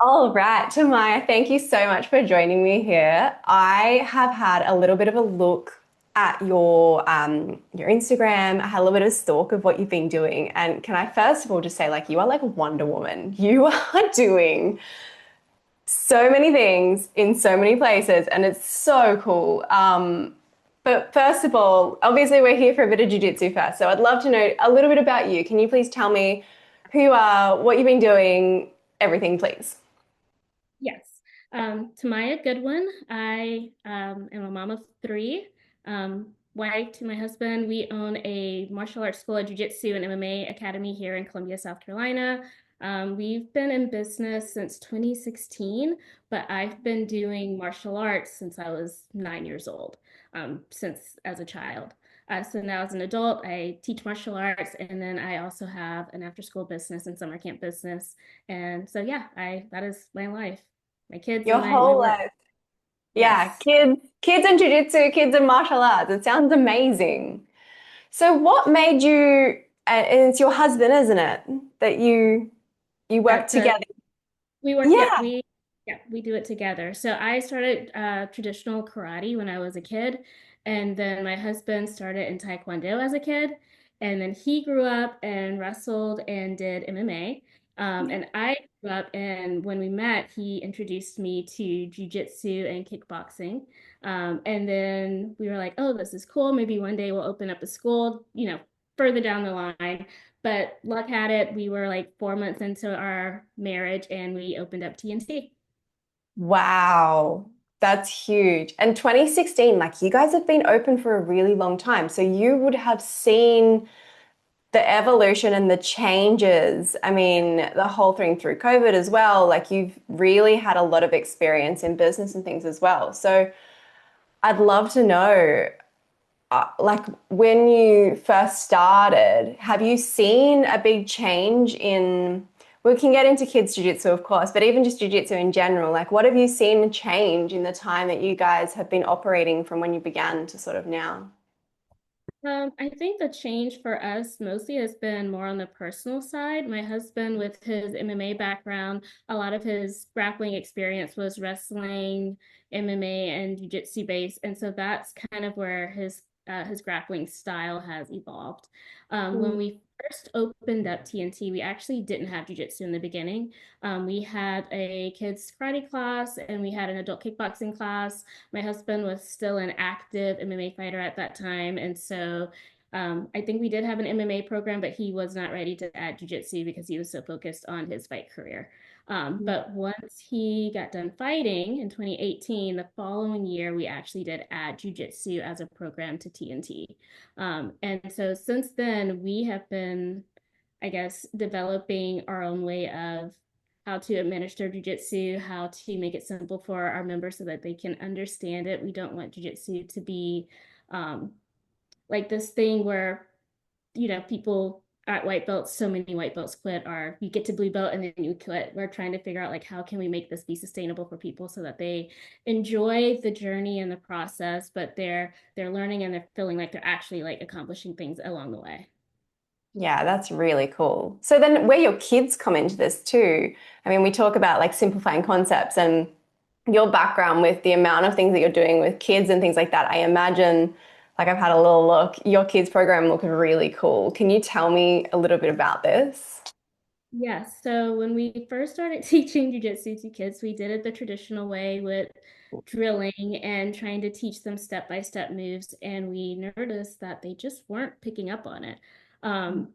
All right, Tamayah, thank you so much for joining me here. I have had a little bit of a look at your Instagram. I had a little bit of a stalk of what you've been doing. And can I first of all just say, like, you are like Wonder Woman. You are doing so many things in so many places, and it's so cool. But first of all, obviously we're here for a bit of jiu-jitsu first. So I'd love to know a little bit about you. Can you please tell me who you are, what you've been doing, everything, please? Yes. Tamayah Goodwin. I am a mom of three. Wife to my husband. We own a martial arts school, a jiu-jitsu and MMA academy here in Columbia, South Carolina. We've been in business since 2016, but I've been doing martial arts since I was 9 years old, since as a child. So now as an adult, I teach martial arts, and then I also have an after-school business and summer camp business. And so yeah, I that is my life. My kids Your and my whole work. life. Yeah, Yes. kids and jiu-jitsu, kids and martial arts. It sounds amazing. So what made you, and it's your husband, isn't it? That you work That together. we work, yeah, Yeah. we do it together. So I started traditional karate when I was a kid, and then my husband started in Taekwondo as a kid, and then he grew up and wrestled and did MMA. And I grew up, and when we met, he introduced me to jujitsu and kickboxing. And then we were like, oh, this is cool. Maybe one day we'll open up a school, further down the line. But luck had it, we were like 4 months into our marriage and we opened up TNT. Wow. That's huge. And 2016, like you guys have been open for a really long time. So you would have seen the evolution and the changes. I mean, the whole thing through COVID as well. Like you've really had a lot of experience in business and things as well. So I'd love to know, like when you first started, have you seen a big change in, we can get into kids jiu-jitsu, of course, but even just jiu-jitsu in general, like what have you seen change in the time that you guys have been operating from when you began to sort of now? I think the change for us mostly has been more on the personal side. My husband, with his MMA background, a lot of his grappling experience was wrestling, MMA, and jiu-jitsu based, and so that's kind of where his grappling style has evolved. When Mm. we first opened up TNT, we actually didn't have jiu-jitsu in the beginning. We had a kids karate class and we had an adult kickboxing class. My husband was still an active MMA fighter at that time. And so I think we did have an MMA program, but he was not ready to add jujitsu because he was so focused on his fight career. But once he got done fighting in 2018, the following year, we actually did add jujitsu as a program to TNT. And so since then, we have been, I guess, developing our own way of how to administer jujitsu, how to make it simple for our members so that they can understand it. We don't want jujitsu to be um, like this thing where, people at white belts, so many white belts quit, or you get to blue belt and then you quit. We're trying to figure out like how can we make this be sustainable for people so that they enjoy the journey and the process, but they're learning and they're feeling like they're actually like accomplishing things along the way. Yeah, that's really cool. So then where your kids come into this too. I mean, we talk about like simplifying concepts and your background with the amount of things that you're doing with kids and things like that. I imagine, like I've had a little look, your kids program looked really cool. Can you tell me a little bit about this? Yes. So when we first started teaching jujitsu to kids, we did it the traditional way with drilling and trying to teach them step-by-step moves. And we noticed that they just weren't picking up on it. Um,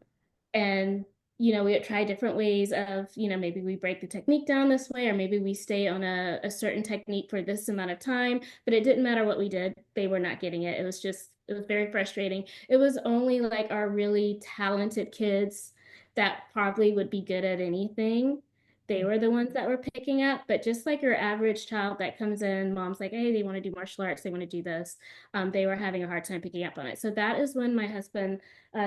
and, we would try different ways of, maybe we break the technique down this way, or maybe we stay on a certain technique for this amount of time. But it didn't matter what we did, they were not getting it. It was very frustrating. It was only like our really talented kids that probably would be good at anything. They were the ones that were picking up, but just like your average child that comes in, mom's like, hey, they want to do martial arts, they want to do this. They were having a hard time picking up on it. So that is when my husband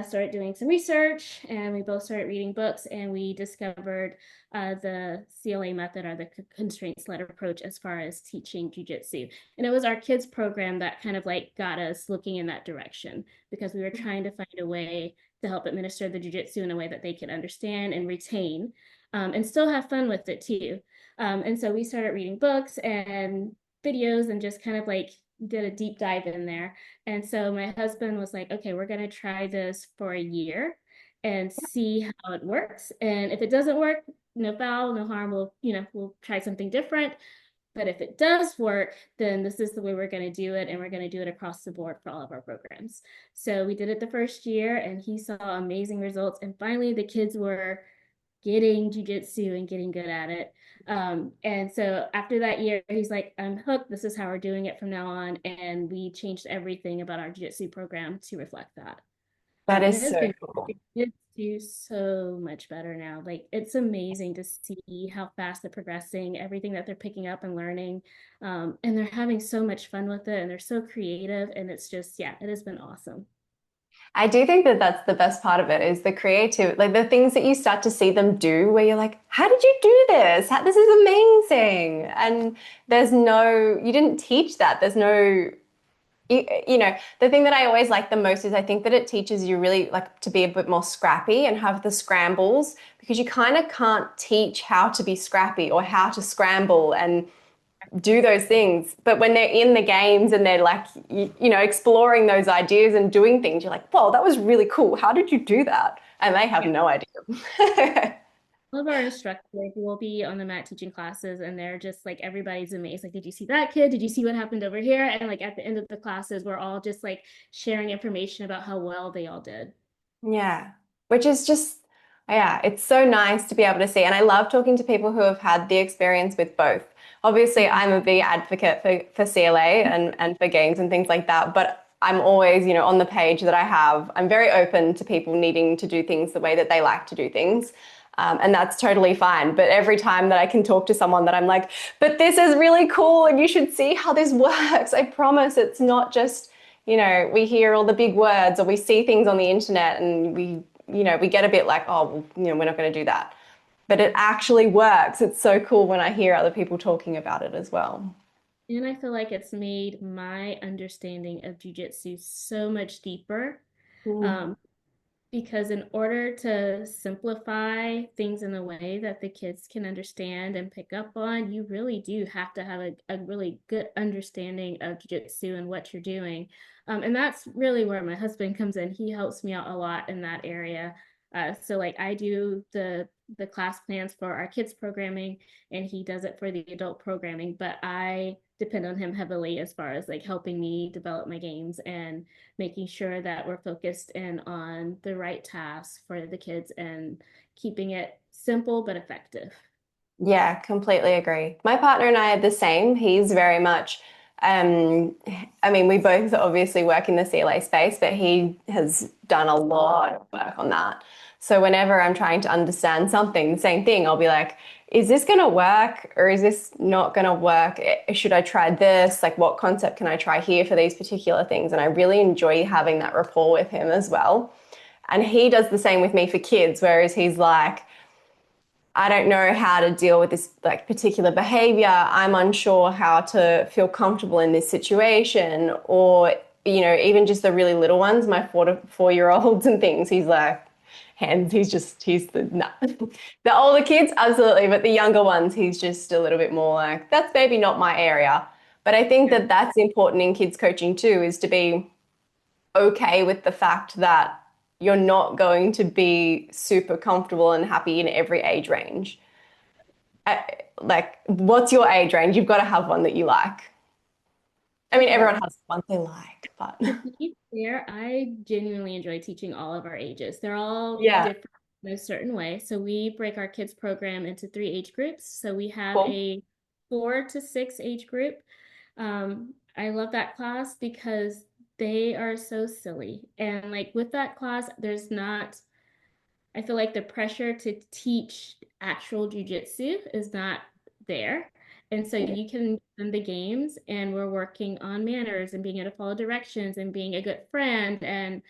started doing some research, and we both started reading books, and we discovered the CLA method, or the constraints led approach, as far as teaching jujitsu. And it was our kids program that kind of like got us looking in that direction, because we were trying to find a way to help administer the jujitsu in a way that they could understand and retain, and still have fun with it too. And so we started reading books and videos and just kind of like did a deep dive in there. And so my husband was like, okay, we're going to try this for a year and see how it works. And if it doesn't work, no foul, no harm. We'll try something different. But if it does work, then this is the way we're going to do it. And we're going to do it across the board for all of our programs. So we did it the first year and he saw amazing results. And finally, the kids were getting jujitsu and getting good at it. And so after that year, he's like, I'm hooked. This is how we're doing it from now on. And we changed everything about our jujitsu program to reflect that. That And is it has so been cool. it's do so much better now. Like it's amazing to see how fast they're progressing, everything that they're picking up and learning. And they're having so much fun with it and they're so creative. And it's just, yeah, it has been awesome. I do think that that's the best part of it is the creative, like the things that you start to see them do where you're like, how did you do this? This is amazing. And you didn't teach that. The thing that I always like the most is I think that it teaches you really like to be a bit more scrappy and have the scrambles because you kind of can't teach how to be scrappy or how to scramble and do those things. But when they're in the games and they're like, exploring those ideas and doing things, you're like, whoa, that was really cool. How did you do that? And they have Yeah. no idea. All of our instructors will be on the mat teaching classes and they're just like everybody's amazed. Like, did you see that kid? Did you see what happened over here? And like at the end of the classes, we're all just like sharing information about how well they all did. Yeah, which is just, yeah, it's so nice to be able to see. And I love talking to people who have had the experience with both. Obviously, Mhm. I'm a big advocate for CLA and for games and things like that. But I'm always, on the page that I have, I'm very open to people needing to do things the way that they like to do things. And that's totally fine. But every time that I can talk to someone that I'm like, but this is really cool and you should see how this works, I promise it's not just we hear all the big words or we see things on the internet and we get a bit like, oh, well, we're not going to do that. But it actually works. It's so cool when I hear other people talking about it as well. And I feel like it's made my understanding of jujitsu so much deeper. Mm. Um, because in order to simplify things in a way that the kids can understand and pick up on, you really do have to have a really good understanding of jiu-jitsu and what you're doing. And that's really where my husband comes in. He helps me out a lot in that area. So like I do the class plans for our kids programming and he does it for the adult programming, but I depend on him heavily as far as like helping me develop my games and making sure that we're focused in on the right tasks for the kids and keeping it simple but effective. Yeah, completely agree. My partner and I are the same. He's very much, um, I mean, we both obviously work in the CLA space, but he has done a lot of work on that. So whenever I'm trying to understand something, the same thing, I'll be like, is this going to work or is this not going to work? Should I try this? Like, what concept can I try here for these particular things? And I really enjoy having that rapport with him as well. And he does the same with me for kids, whereas he's like, I don't know how to deal with this like particular behavior. I'm unsure how to feel comfortable in this situation, or even just the really little ones, my 4 to 4 year olds and things. He's like, hands. He's the no. The older kids, absolutely, but the younger ones, he's just a little bit more like that's maybe not my area. But I think Yeah. that that's important in kids coaching too, is to be okay with the fact that you're not going to be super comfortable and happy in every age range. Uh, like, what's your age range? You've got to have one that you like. I mean, Okay. everyone has one they like, but To be fair, I genuinely enjoy teaching all of our ages. They're all yeah, different in a certain way. So we break our kids program into three age groups. So we have cool. a 4 to 6 age group. I love that class because they are so silly. And like with that class, there's not I feel like the pressure to teach actual jujitsu is not there. And so Yeah. you can in the games and we're working on manners and being able to follow directions and being a good friend and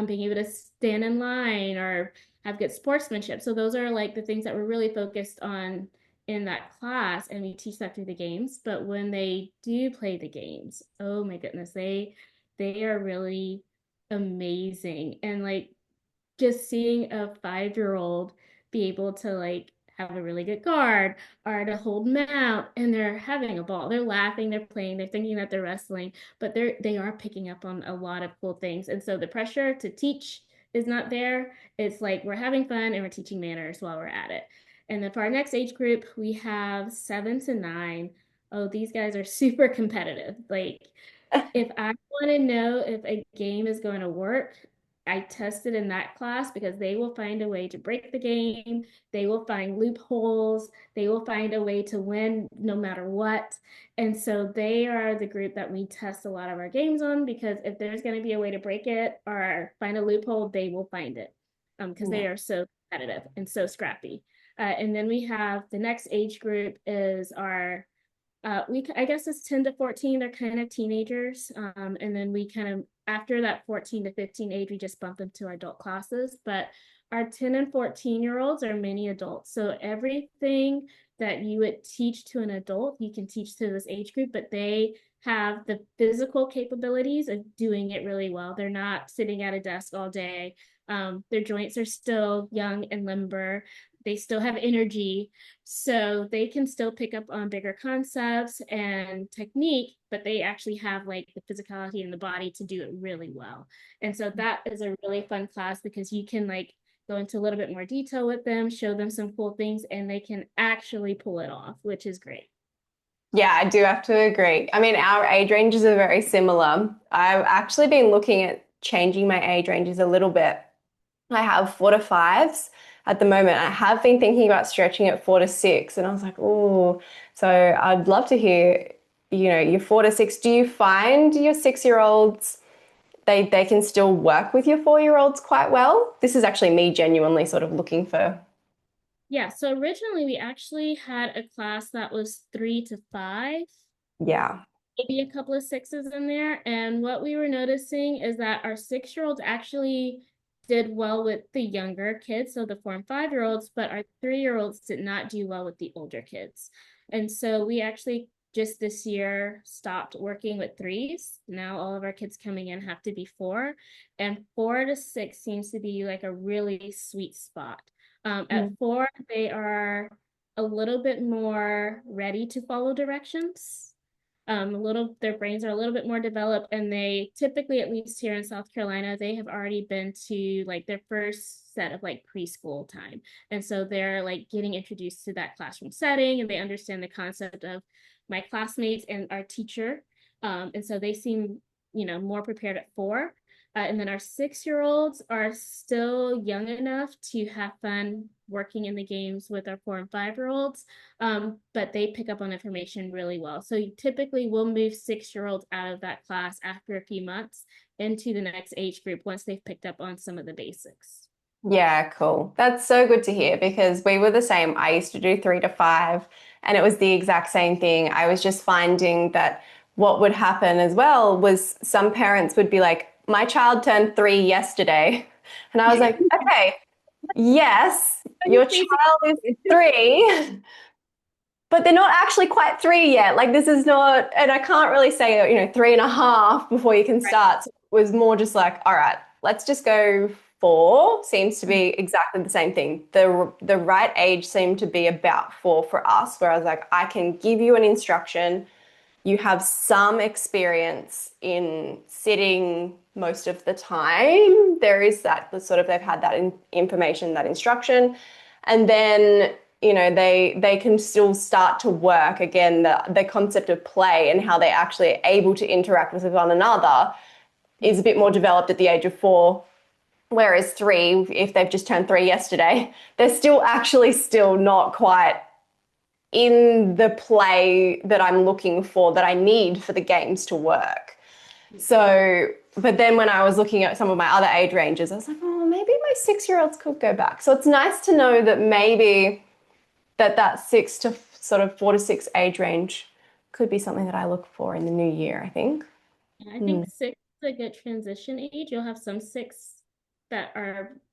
being able to stand in line or have good sportsmanship. So those are like the things that we're really focused on in that class and we teach that through the games. But when they do play the games, oh my goodness, they are really amazing. And like just seeing a 5-year-old be able to like have a really good guard or to hold mount, and they're having a ball. They're laughing, they're playing, they're thinking that they're wrestling, but they are picking up on a lot of cool things. And so the pressure to teach is not there. It's like we're having fun and we're teaching manners while we're at it. And then for our next age group, we have 7 to 9. Oh, these guys are super competitive. Like if I want to know if a game is going to work, I test it in that class because they will find a way to break the game. They will find loopholes. They will find a way to win no matter what. And so they are the group that we test a lot of our games on because if there's going to be a way to break it or find a loophole, they will find it because Yeah. they are so competitive and so scrappy. And then we have the next age group is our I guess it's 10 to 14, they're kind of teenagers. And then we kind of after that 14 to 15 age, we just bump them to our adult classes. But our 10 and 14-year-olds are mini adults. So everything that you would teach to an adult, you can teach to this age group, but they have the physical capabilities of doing it really well. They're not sitting at a desk all day. Their joints are still young and limber. They still have energy, so they can still pick up on bigger concepts and technique, but they actually have like the physicality in the body to do it really well. And so that is a really fun class because you can like go into a little bit more detail with them, show them some cool things, and they can actually pull it off, which is great. Yeah, I do have to agree. I mean, our age ranges are very similar. I've actually been looking at changing my age ranges a little bit. I have 4 to 5s at the moment. I have been thinking about stretching at 4 to 6, and I was like, oh, so I'd love to hear, your 4 to 6. Do you find your 6-year-olds they can still work with your 4-year-olds quite well? This is actually me genuinely sort of looking for, Yeah, so originally we actually had a class that was 3 to 5, yeah. maybe a couple of sixes in there. And what we were noticing is that our 6-year-olds actually did well with the younger kids, so the 4 and 5-year-olds, but our 3-year-olds did not do well with the older kids. And so we actually just this year stopped working with threes. Now all of our kids coming in have to be four, and 4 to 6 seems to be like a really sweet spot. At Mm. four, they are a little bit more ready to follow directions. A little their brains are a little bit more developed, and they typically, at least here in South Carolina, they have already been to like their first set of like preschool time, and so they're like getting introduced to that classroom setting, and they understand the concept of my classmates and our teacher. And so they seem more prepared at 4. And then our 6-year-olds are still young enough to have fun working in the games with our 4 and 5-year-olds, but they pick up on information really well. So you typically will move 6-year-olds out of that class after a few months into the next age group once they've picked up on some of the basics. Yeah, cool. That's so good to hear because we were the same. I used to do 3 to 5, and it was the exact same thing. I was just finding that what would happen as well was some parents would be like, my child turned 3 yesterday. And I was like, okay, yes, your child is 3, but they're not actually quite 3 yet. Like this is not, and I can't really say, 3.5 before you can Right. start. So it was more just like, all right, let's just go 4. Seems to be exactly the same thing. The right age seemed to be about 4 for us, where I was like, I can give you an instruction. You have some experience in sitting most of the time. There is that the sort of they've had that information, that instruction, and then they can still start to work again. The concept of play and how they actually are able to interact with one another is a bit more developed at the age of 4. Whereas 3, if they've just turned 3 yesterday, they're still not quite in the play that I'm looking for, that I need for the games to work. So, but then when I was looking at some of my other age ranges, I was like, oh, maybe my 6-year-olds could go back. So it's nice to know that maybe that 6 to sort of 4 to 6 age range could be something that I look for in the new year, I think. I Hmm. think 6 is a good transition age. You'll have some 6 that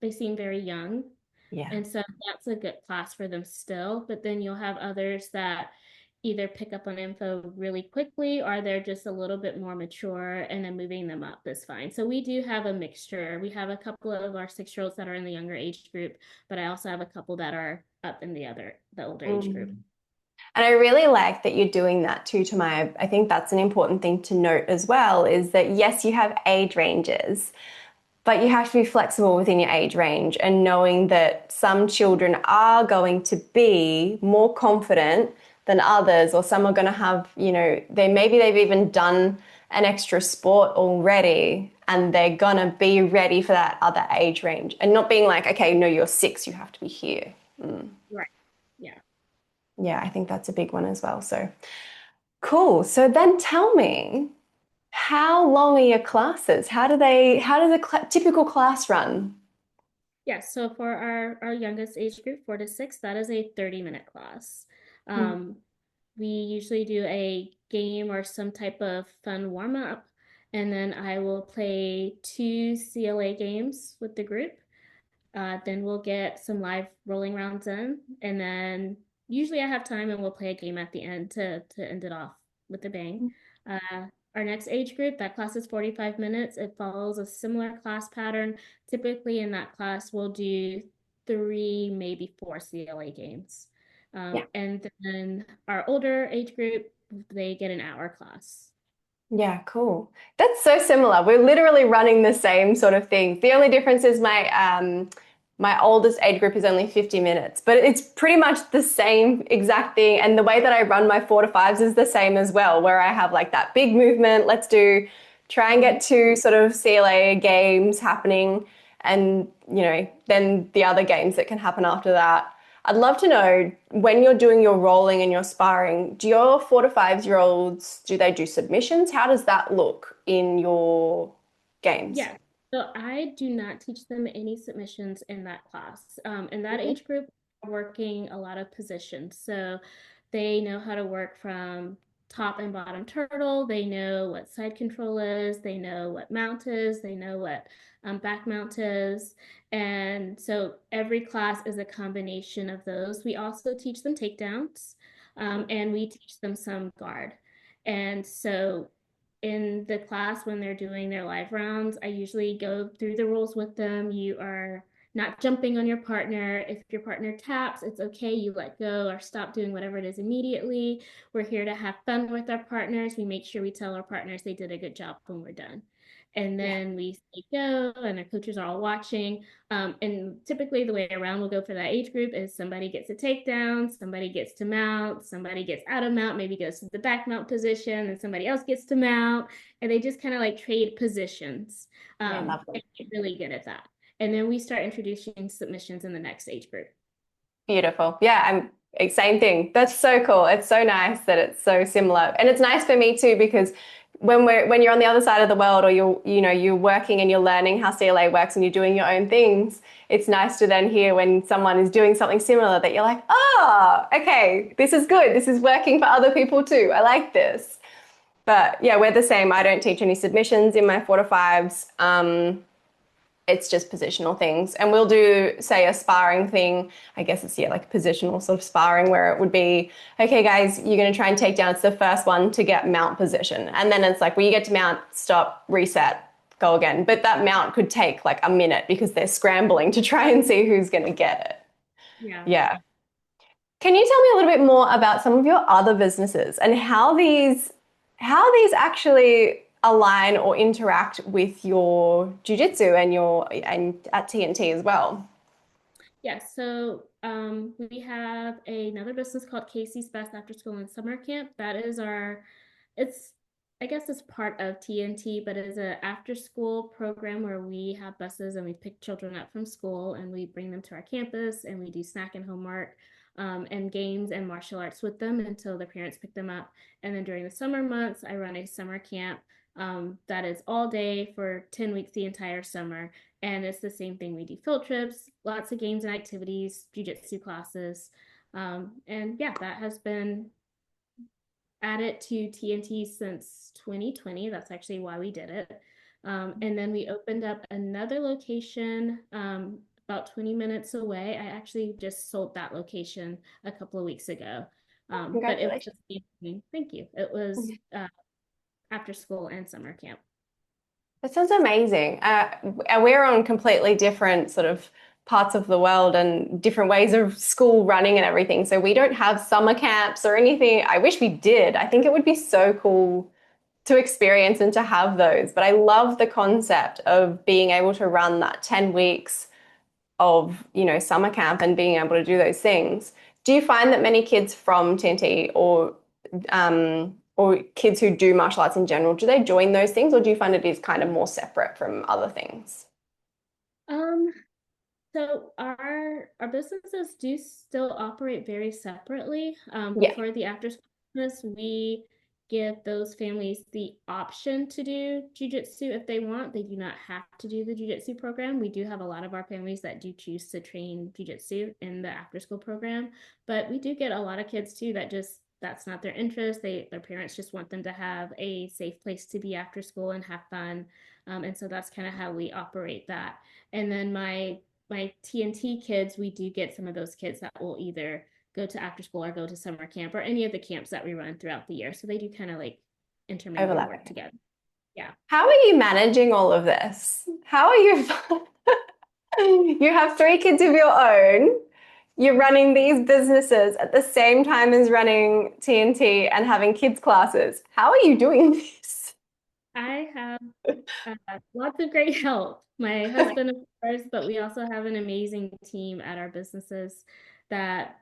they seem very young. Yeah. And so that's a good class for them still. But then you'll have others that either pick up on info really quickly or they're just a little bit more mature, and then moving them up is fine. So we do have a mixture. We have a couple of our 6-year-olds that are in the younger age group, but I also have a couple that are up in the older age group. Mm. And I really like that you're doing that too, Tamaya. I think that's an important thing to note as well, is that yes, you have age ranges, but you have to be flexible within your age range and knowing that some children are going to be more confident than others, or some are going to have, maybe they've even done an extra sport already and they're going to be ready for that other age range and not being like, okay, no, you're 6, you have to be here. Right. Yeah. Yeah, I think that's a big one as well. So cool. So then tell me, how long are your classes? How does a typical class run? Yeah, so for our youngest age group, 4 to 6, that is a 30-minute class. Mm. Um, we usually do a game or some type of fun warm up, and then I will play two CLA games with the group. Then we'll get some live rolling rounds in, and then usually I have time and we'll play a game at the end to end it off with a bang. Uh, our next age group, that class is 45 minutes. It follows a similar class pattern. Typically in that class, we'll do three, maybe four CLA games. Yeah. And then our older age group, they get an hour class. Yeah, cool. That's so similar. We're literally running the same sort of thing. The only difference is my oldest age group is only 50 minutes, but it's pretty much the same exact thing. And the way that I run my 4 to 5s is the same as well, where I have like that big movement. Let's try and get two sort of CLA games happening, and then the other games that can happen after that. I'd love to know, when you're doing your rolling and your sparring, do your 4 to 5 year olds, do they do submissions? How does that look in your games? Yeah. So I do not teach them any submissions in that class. In that Mhm. age group, we're working a lot of positions. So they know how to work from top and bottom turtle. They know what side control is. They know what mount is. They know what back mount is. And so every class is a combination of those. We also teach them takedowns, and we teach them some guard. And so in the class when they're doing their live rounds, I usually go through the rules with them. You are not jumping on your partner. If your partner taps, it's okay. You let go or stop doing whatever it is immediately. We're here to have fun with our partners. We make sure we tell our partners they did a good job when we're done. And Yeah. then we say go, and our coaches are all watching. And typically, the way around we'll go for that age group is somebody gets a takedown, somebody gets to mount, somebody gets out of mount, maybe goes to the back mount position, and somebody else gets to mount. And they just kind of like trade positions. Yeah, And lovely. get really good at that. And then we start introducing submissions in the next age group. Beautiful. Yeah, same thing. That's so cool. It's so nice that it's so similar. And it's nice for me too, because when you're on the other side of the world, or you're working and you're learning how CLA works and you're doing your own things, it's nice to then hear when someone is doing something similar that you're like, oh, okay, this is good. This is working for other people too. I like this. But yeah, we're the same. I don't teach any submissions in my 4 to 5s. It's just positional things. And we'll do, say, a sparring thing. I guess it's, yeah, like positional sort of sparring, where it would be, okay, guys, you're going to try and take down. It's the first one to get mount position. And then it's like, when you get to mount, stop, reset, go again. But that mount could take like a minute because they're scrambling to try and see who's going to get it. Yeah. Yeah. Can you tell me a little bit more about some of your other businesses and how these actually align or interact with your jujitsu and at TNT as well? Yeah, so we have another business called Casey's Best After School and Summer Camp. That is it's, I guess it's part of TNT, but it is an after school program where we have buses and we pick children up from school and we bring them to our campus and we do snack and homework, and games and martial arts with them until their parents pick them up. And then during the summer months, I run a summer camp that is all day for 10 weeks, the entire summer. And it's the same thing. We do field trips, lots of games and activities, jujitsu classes. And yeah, that has been added to TNT since 2020. That's actually why we did it. And then we opened up another location about 20 minutes away. I actually just sold that location a couple of weeks ago. But it was the Congratulations. same thing. Thank you. It was after school and summer camp. That sounds amazing. And we're on completely different sort of parts of the world and different ways of school running and everything. So we don't have summer camps or anything. I wish we did. I think it would be so cool to experience and to have those. But I love the concept of being able to run that 10 weeks of, summer camp and being able to do those things. Do you find that many kids from TNT or kids who do martial arts in general, do they join those things or do you find it is kind of more separate from other things? Um, So our businesses do still operate very separately. Yeah. For the after school business, we give those families the option to do jujitsu if they want. They do not have to do the jujitsu program. We do have a lot of our families that do choose to train jujitsu in the after school program, but we do get a lot of kids too that just that's not their interest. Their parents just want them to have a safe place to be after school and have fun. And so that's kind of how we operate that. And then my TNT kids, we do get some of those kids that will either go to after school or go to summer camp or any of the camps that we run throughout the year. So they do kind of like intermingle and work Overlapping. together. Yeah. How are you managing all of this? How are you? You have three kids of your own. You're running these businesses at the same time as running TNT and having kids classes. How are you doing this? I have lots of great help. My husband, of course, but we also have an amazing team at our businesses that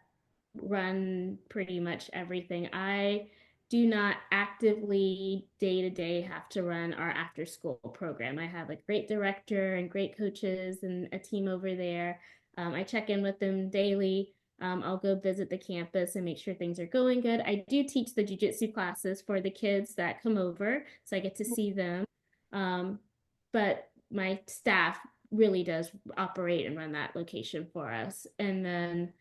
run pretty much everything. I do not actively day to day have to run our after school program. I have a great director and great coaches and a team over there. I check in with them daily. I'll go visit the campus and make sure things are going good. I do teach the jujitsu classes for the kids that come over, so I get to see them. Um, but my staff really does operate and run that location for us. And then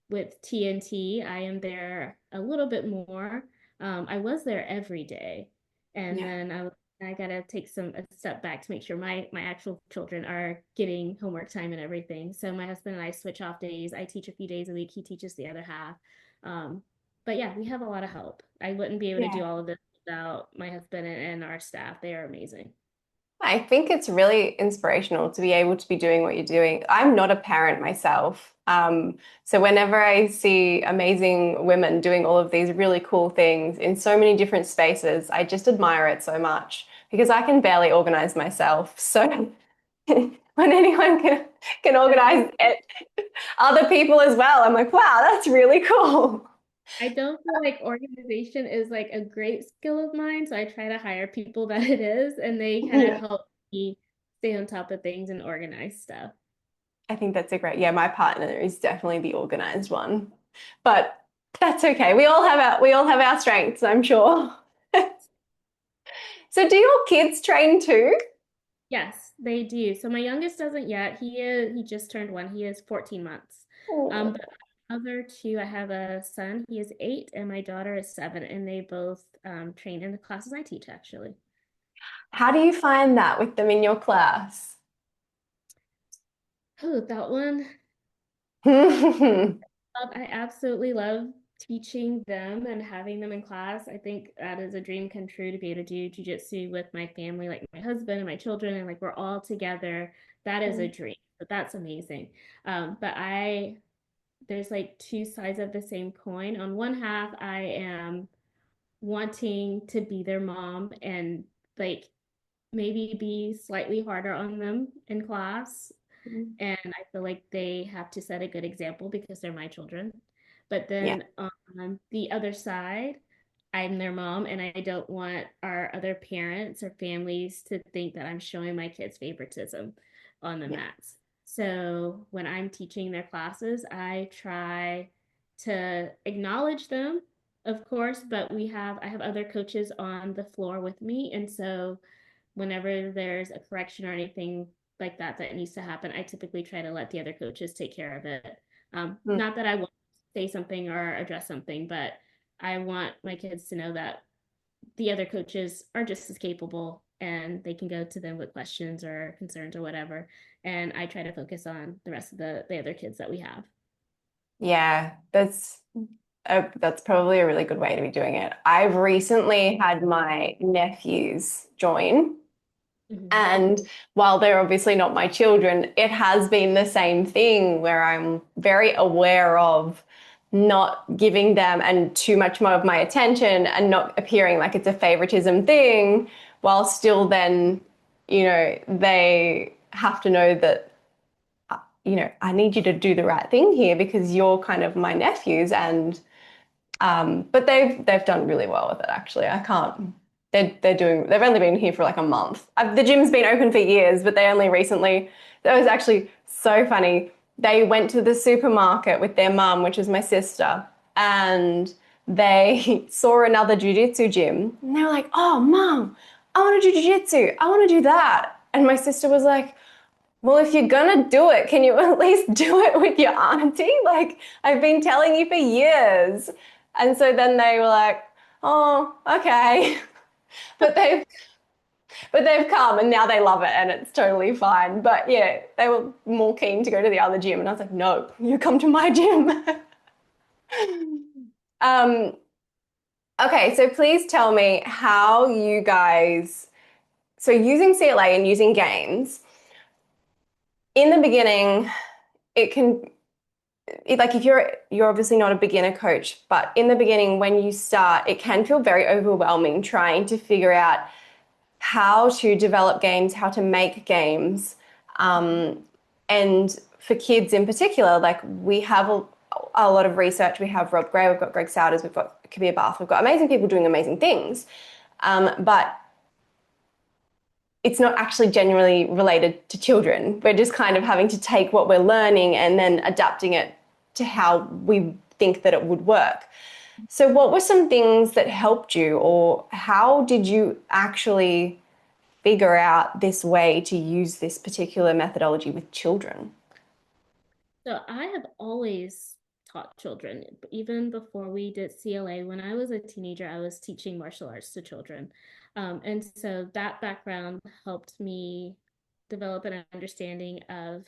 with TNT, I am there a little bit more. I was there every day, and Yeah. then I gotta take a step back to make sure my actual children are getting homework time and everything. So my husband and I switch off days. I teach a few days a week. He teaches the other half. Um, but yeah, we have a lot of help. I wouldn't be able to Yeah. do all of this without my husband and our staff. They are amazing. I think it's really inspirational to be able to be doing what you're doing. I'm not a parent myself. So whenever I see amazing women doing all of these really cool things in so many different spaces, I just admire it so much because I can barely organize myself. So when anyone can organize it, other people as well, I'm like, wow, that's really cool. I don't feel like organization is like a great skill of mine, so I try to hire people that it is, and they kind of Yeah. help me stay on top of things and organize stuff. I think that's a great, yeah, my partner is definitely the organized one. But that's okay. We all have our strengths, I'm sure. So do your kids train too? Yes, they do. So my youngest doesn't yet. He just turned 1. He is 14 months. Oh. But my other two, I have a son. He is 8, and my daughter is 7, and they both train in the classes I teach, actually. How do you find that with them in your class? Oh, that one. I absolutely love teaching them and having them in class. I think that is a dream come true to be able to do jujitsu with my family, like my husband and my children, and like we're all together. That is a dream. But that's amazing. But there's like two sides of the same coin. On one half, I am wanting to be their mom and like maybe be slightly harder on them in class, and I feel like they have to set a good example because they're my children. But Yeah, then on the other side, I'm their mom, and I don't want our other parents or families to think that I'm showing my kids favoritism on the yeah, mats. So when I'm teaching their classes, I try to acknowledge them, of course, but I have other coaches on the floor with me, and so whenever there's a correction or anything like that needs to happen, I typically try to let the other coaches take care of it. mm, Not that I want to say something or address something, but I want my kids to know that the other coaches are just as capable and they can go to them with questions or concerns or whatever. And I try to focus on the rest of the other kids that we have. yeah. That's probably a really good way to be doing it. I've recently had my nephews join. Hmm. And while they're obviously not my children, it has been the same thing where I'm very aware of not giving them and too much more of my attention and not appearing like it's a favoritism thing, while still then, they have to know that, I need you to do the right thing here because you're kind of my nephews and but they've done really well with it actually. I can't. They've only been here for like a month. The gym's been open for years, but they only recently. That was actually so funny. They went to the supermarket with their mum, which is my sister, and they saw another jiu-jitsu gym, and they were like, "Oh, mum, I want to do jiu-jitsu. I want to do that." And my sister was like, well, if you're gonna do it, can you at least do it with your auntie? Like, I've been telling you for years. And so then they were like, oh, okay. But they've come and now they love it and it's totally fine. But yeah, they were more keen to go to the other gym. And I was like, no, you come to my gym. um, okay, so please tell me how you guys, so using CLA and using games, in the beginning, it can like if you're obviously not a beginner coach, but in the beginning when you start, it can feel very overwhelming trying to figure out how to develop games, how to make games. Um, and for kids in particular, like we have a lot of research. We have Rob Gray, we've got Greg Souders, we've got Kabir Bath, we've got amazing people doing amazing things. But it's not actually genuinely related to children. We're just kind of having to take what we're learning and then adapting it to how we think that it would work. So, what were some things that helped you, or how did you actually figure out this way to use this particular methodology with children? So I have always taught children, even before we did CLA. When I was a teenager, I was teaching martial arts to children. And so that background helped me develop an understanding of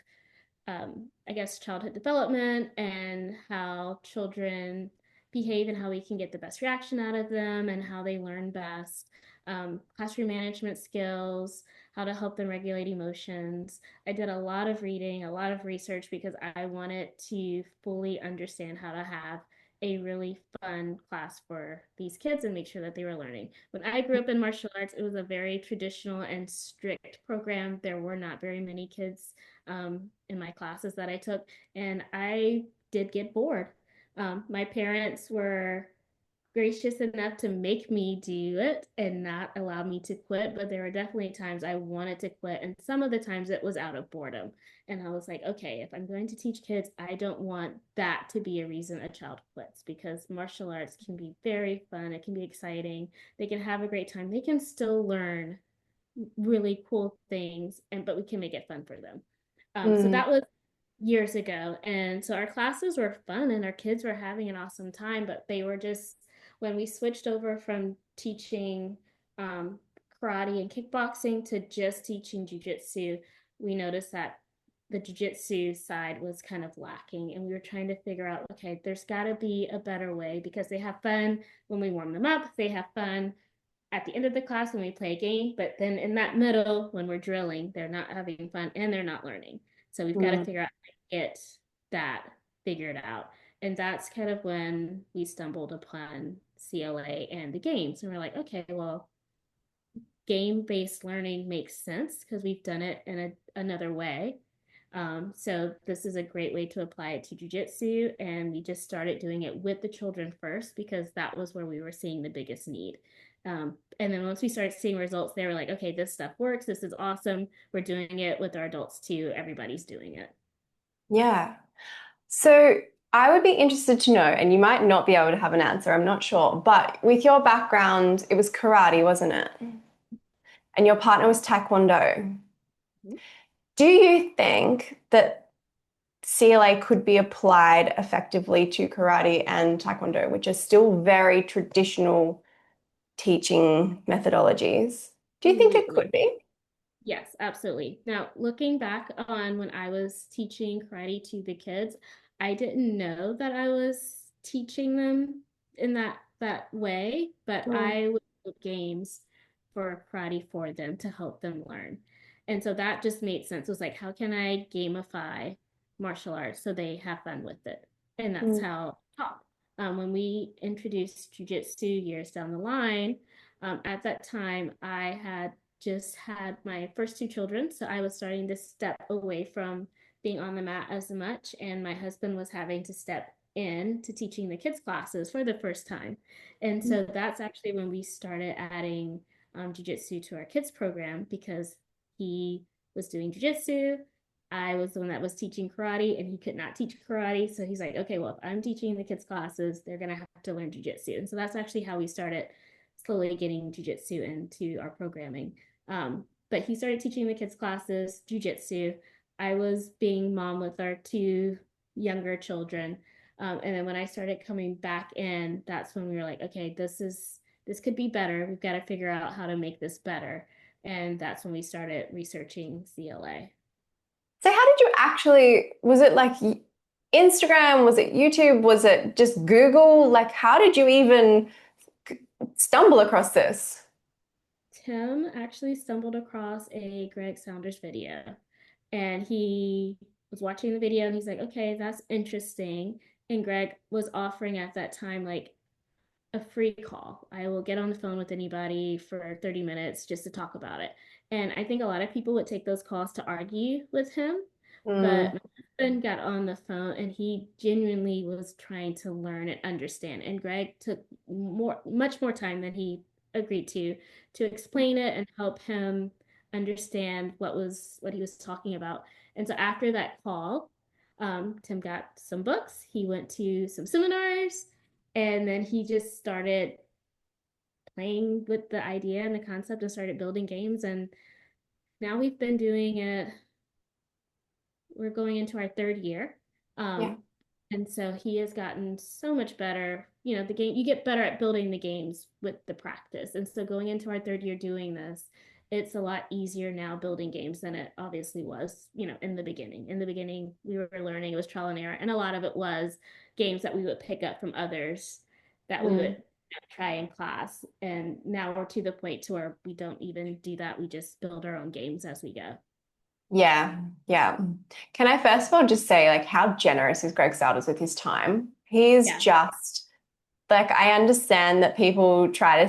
I guess, childhood development and how children behave and how we can get the best reaction out of them and how they learn best. Classroom management skills, how to help them regulate emotions. I did a lot of reading, a lot of research because I wanted to fully understand how to have a really fun class for these kids and make sure that they were learning. When I grew up in martial arts, it was a very traditional and strict program. There were not very many kids in my classes that I took, and I did get bored. My parents were gracious enough to make me do it and not allow me to quit, but there were definitely times I wanted to quit, and some of the times it was out of boredom. And I was like, okay, if I'm going to teach kids, I don't want that to be a reason a child quits because martial arts can be very fun, it can be exciting, they can have a great time, they can still learn really cool things, and but we can make it fun for them. So Mm, that was years ago. And so our classes were fun and our kids were having an awesome time, but they were just, when we switched over from teaching um, karate and kickboxing to just teaching jujitsu, we noticed that the jujitsu side was kind of lacking. And we were trying to figure out, okay, there's got to be a better way because they have fun when we warm them up, they have fun at the end of the class when we play a game, but then in that middle when we're drilling, they're not having fun and they're not learning. So we've got to mm, figure out how to get that figured out. And that's kind of when we stumbled upon CLA and the games. And we're like, okay, well, game-based learning makes sense because we've done it in another way. So this is a great way to apply it to jujitsu, and we just started doing it with the children first because that was where we were seeing the biggest need. And then once we started seeing results, they were like, okay, this stuff works. This is awesome. We're doing it with our adults too. Everybody's doing it. yeah. So I would be interested to know, and you might not be able to have an answer, I'm not sure, but with your background, it was karate, wasn't it? And your partner was taekwondo. Do you think that CLA could be applied effectively to karate and taekwondo, which are still very traditional teaching methodologies? Do you think it Absolutely. could be? Yes, absolutely. Now, looking back on when I was teaching karate to the kids, I didn't know that I was teaching them in that way, but Mm, I would do games. for karate for them to help them learn. And so that just made sense. It was like, how can I gamify martial arts so they have fun with it? And that's Mm, how taught. When we introduced jujitsu years down the line, at that time I had just had my first two children, so I was starting to step away from being on the mat as much, and my husband was having to step in to teaching the kids classes for the first time. And mm, so that's actually when we started adding jujitsu to our kids program, because he was doing jujitsu. I was the one that was teaching karate, and he could not teach karate. So he's like, okay, well, if I'm teaching the kids classes, they're going to have to learn jujitsu. And so that's actually how we started slowly getting jujitsu into our programming. But he started teaching the kids classes, jujitsu. I was being mom with our two younger children. And then when I started coming back in, that's when we were like, okay, this could be better. We've got to figure out how to make this better. And that's when we started researching CLA. So how did you actually, was it like Instagram? Was it YouTube? Was it just Google? Like, how did you even stumble across this? Tim actually stumbled across a Greg Saunders video, and he was watching the video and he's like, okay, that's interesting. And Greg was offering at that time, like, a free call. I will get on the phone with anybody for 30 minutes just to talk about it. And I think a lot of people would take those calls to argue with him. But Mm, my husband got on the phone and he genuinely was trying to learn and understand. And Greg took much more time than he agreed to explain it and help him understand what he was talking about. And so after that call, Tim got some books. He went to some seminars, and then he just started playing with the idea and the concept and started building games. And now we've been doing it, we're going into our third year. yeah. Um, and so he has gotten so much better. You know, the game, you get better at building the games with the practice. And so going into our third year doing this, it's a lot easier now building games than it obviously was, in the beginning. In the beginning, we were learning, it was trial and error. And a lot of it was games that we would pick up from others that we would Mm. try in class. And now we're to the point to where we don't even do that. We just build our own games as we go. Yeah, yeah. Can I first of all just say, like, how generous is Greg Souders with his time? He's Yeah. just like, I understand that people try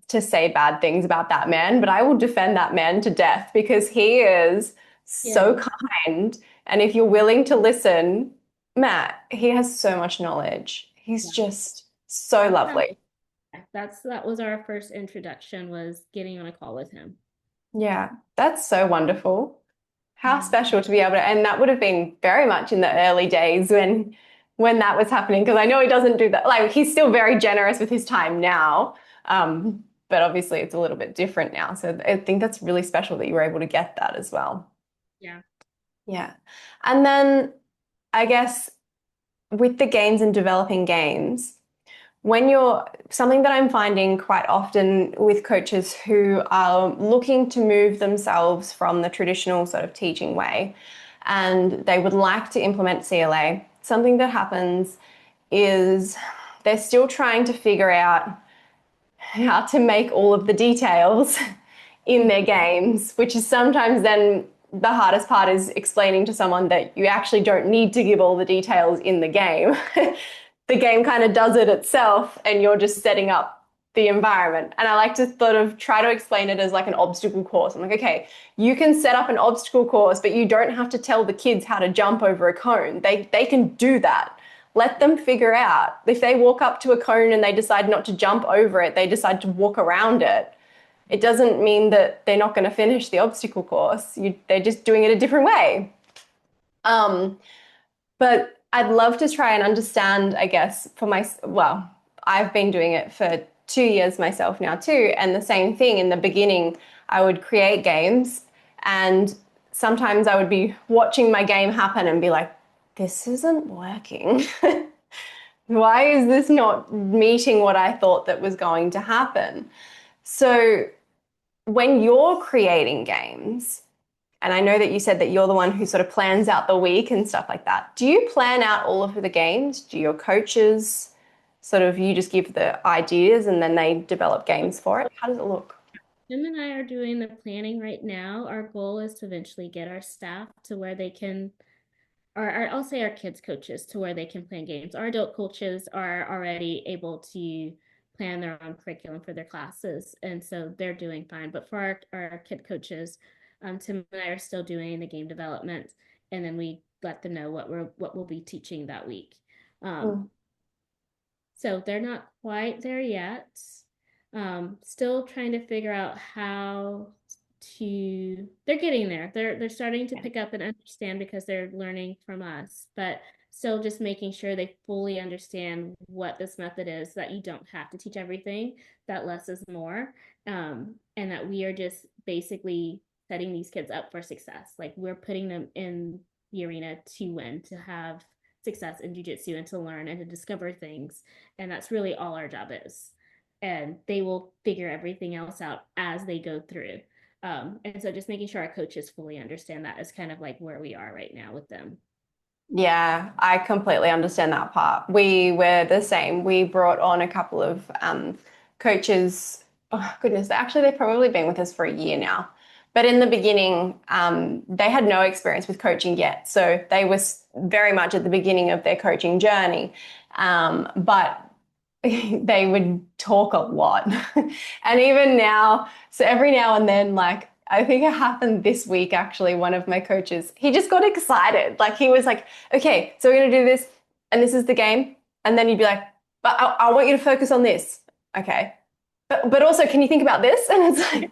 to say bad things about that man, but I will defend that man to death because he is so Yeah. kind. And if you're willing to listen, Matt, he has so much knowledge. He's Yeah. just so That's lovely. that was our first introduction, was getting on a call with him. Yeah, that's so wonderful. How Mhm. special to be able to, and that would have been very much in the early days when that was happening, because I know he doesn't do that. Like he's still very generous with his time now, but obviously it's a little bit different now. So I think that's really special that you were able to get that as well. Yeah. Yeah, and then I guess with the games and developing games, when you're something that I'm finding quite often with coaches who are looking to move themselves from the traditional sort of teaching way and they would like to implement CLA, something that happens is they're still trying to figure out how to make all of the details in their games, which is sometimes then the hardest part is explaining to someone that you actually don't need to give all the details in the game. The game kind of does it itself and you're just setting up the environment. And I like to sort of try to explain it as like an obstacle course. I'm like, okay, you can set up an obstacle course, but you don't have to tell the kids how to jump over a cone. They can do that. Let them figure out. If they walk up to a cone and they decide not to jump over it, they decide to walk around it. It doesn't mean that they're not going to finish the obstacle course. They're just doing it a different way. Um, but I'd love to try and understand, I guess, well, I've been doing it for 2 years myself now too. And the same thing in the beginning, I would create games and sometimes I would be watching my game happen and be like, this isn't working. Why is this not meeting what I thought that was going to happen? So when you're creating games, and I know that you said that you're the one who sort of plans out the week and stuff like that. Do you plan out all of the games? Do your coaches sort of, you just give the ideas and then they develop games for it? How does it look? Tim and I are doing the planning right now. Our goal is to eventually get our staff to where they can, or I'll say our kids coaches to where they can plan games. Our adult coaches are already able to plan their own curriculum for their classes, and so they're doing fine. But for our kid coaches, Tim and I are still doing the game development, and then we let them know what we'll be teaching that week. Um, Mm. so they're not quite there yet. Still trying to figure out how to, they're getting there. They're starting to pick up and understand because they're learning from us, but still just making sure they fully understand what this method is, that you don't have to teach everything, that less is more. And that we are just basically setting these kids up for success. Like we're putting them in the arena to win, to have success in jujitsu and to learn and to discover things. And that's really all our job is. And they will figure everything else out as they go through. And so just making sure our coaches fully understand that is kind of like where we are right now with them. Yeah, I completely understand that part. We were the same. We brought on a couple of coaches. Oh, goodness, actually, they've probably been with us for a year now. But in the beginning, they had no experience with coaching yet. So they were very much at the beginning of their coaching journey. But they would talk a lot. And even now, so every now and then, like, I think it happened this week actually. One of my coaches, he just got excited. Like, he was like, okay, so we're going to do this, and this is the game. And then you'd be like, but I want you to focus on this. Okay. But also, can you think about this? And it's like,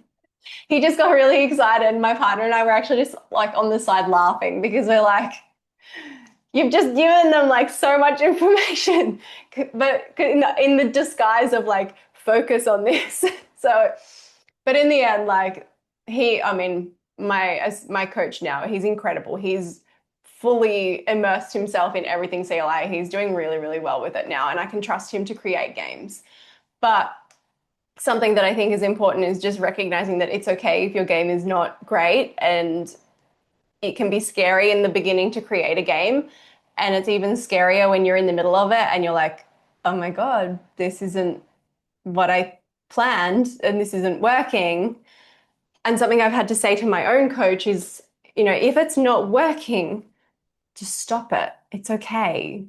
he just got really excited. My partner and I were actually just like on the side laughing because we're like, you've just given them like so much information, but in the disguise of like focus on this. So, but in the end, like I mean, my coach now, he's incredible. He's fully immersed himself in everything CLI. He's doing really, really well with it now, and I can trust him to create games. But something that I think is important is just recognizing that it's okay if your game is not great, and it can be scary in the beginning to create a game. And it's even scarier when you're in the middle of it and you're like, oh my God, this isn't what I planned and this isn't working. And something I've had to say to my own coach is, if it's not working, just stop it. It's okay.